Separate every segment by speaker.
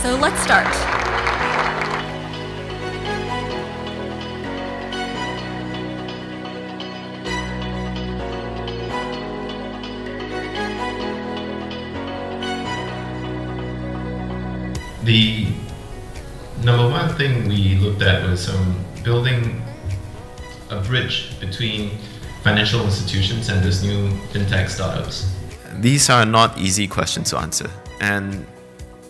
Speaker 1: So let's start.
Speaker 2: The number one thing we looked at was building a bridge between financial institutions and these new fintech startups.
Speaker 3: These are not easy questions to answer, and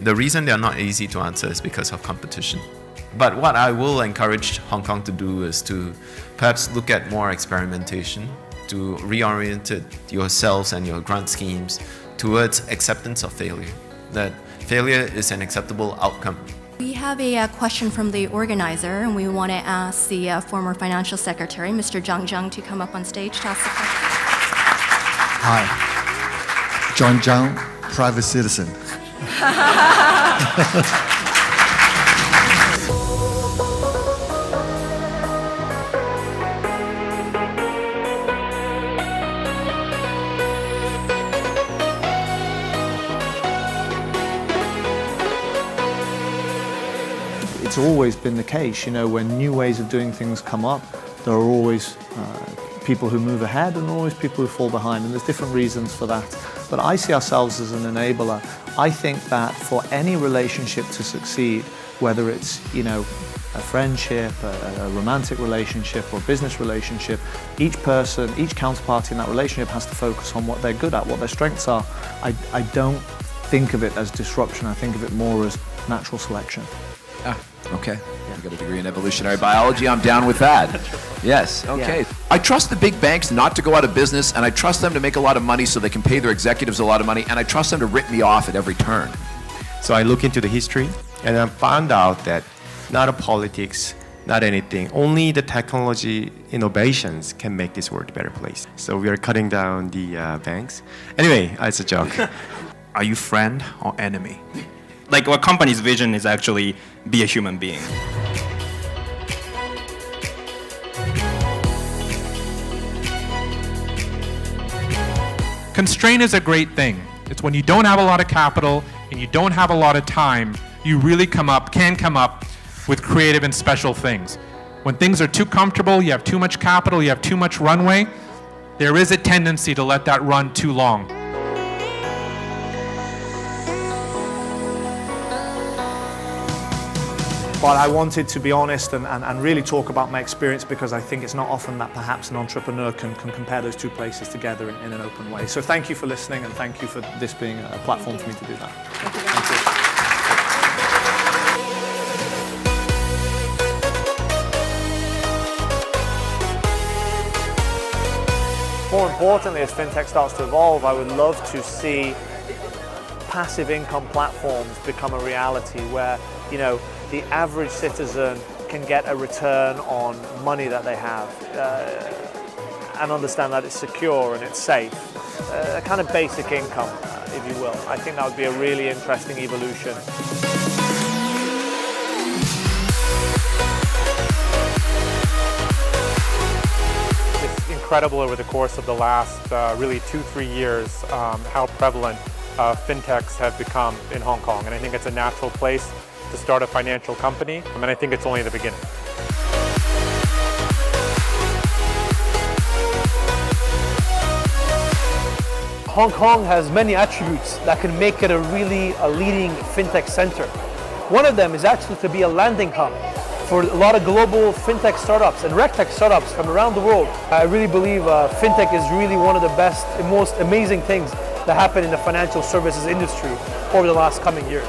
Speaker 3: the reason they are not easy to answer is because of competition. But what I will encourage Hong Kong to do is to perhaps look at more experimentation, to reorient yourselves and your grant schemes towards acceptance of failure, that failure is an acceptable outcome.
Speaker 1: We have a question from the organizer, and we want to ask the former financial secretary, Mr. Zhang Zhang, to come up on stage to ask the question.
Speaker 4: Hi, John Zhang, private citizen. It's always been the case, when new ways of doing things come up, there are always people who move ahead and always people who fall behind, and there's different reasons for that. But I see ourselves as an enabler. I think that for any relationship to succeed, whether it's a friendship, a romantic relationship or a business relationship, each person, each counterparty in that relationship has to focus on what they're good at, what their strengths are. I don't think of it as disruption, I think of it more as natural selection.
Speaker 5: Okay. I've got a degree in evolutionary biology. I'm down with that. Yes. Okay. Yeah. I trust the big banks not to go out of business, and I trust them to make a lot of money so they can pay their executives a lot of money, and I trust them to rip me off at every turn.
Speaker 6: So I look into the history, and I found out that not a politics, not anything, only the technology innovations can make this world a better place. So we are cutting down the banks. Anyway, it's a joke.
Speaker 7: Are you friend or enemy? Like, our company's vision is actually be a human being.
Speaker 8: Constraint is a great thing. It's when you don't have a lot of capital and you don't have a lot of time, you really can come up with creative and special things. When things are too comfortable, you have too much capital, you have too much runway, there is a tendency to let that run too long.
Speaker 4: But I wanted to be honest and really talk about my experience, because I think it's not often that perhaps an entrepreneur can compare those two places together in an open way. So thank you for listening, and thank you for this being a platform for me to do that. Thank you. More importantly, as fintech starts to evolve, I would love to see passive income platforms become a reality where, the average citizen can get a return on money that they have and understand that it's secure and it's safe. A kind of basic income, if you will. I think that would be a really interesting evolution.
Speaker 9: It's incredible over the course of the last really 2-3 years how prevalent fintechs have become in Hong Kong, and I think it's a natural place to start a financial company, and I think it's only the beginning.
Speaker 10: Hong Kong has many attributes that can make it a leading fintech center. One of them is actually to be a landing hub for a lot of global fintech startups and regtech startups from around the world. I really believe fintech is really one of the best and most amazing things that happened in the financial services industry over the last coming years.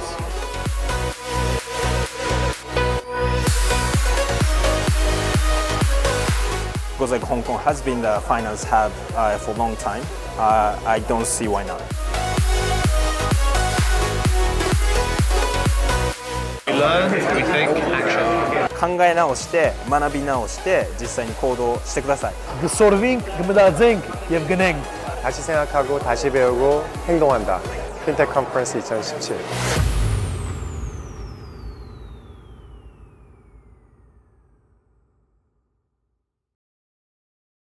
Speaker 11: Because Hong Kong has been the finance hub for a long time, I don't see why not.
Speaker 2: We learn, we think, action.
Speaker 11: 考え直して、学び直して、実際に行動してください。
Speaker 10: Gsorving, gmdadzing, yevgeneng.
Speaker 12: 다시 생각하고 다시 배우고 행동한다. 핀텍 컨퍼런스 2017.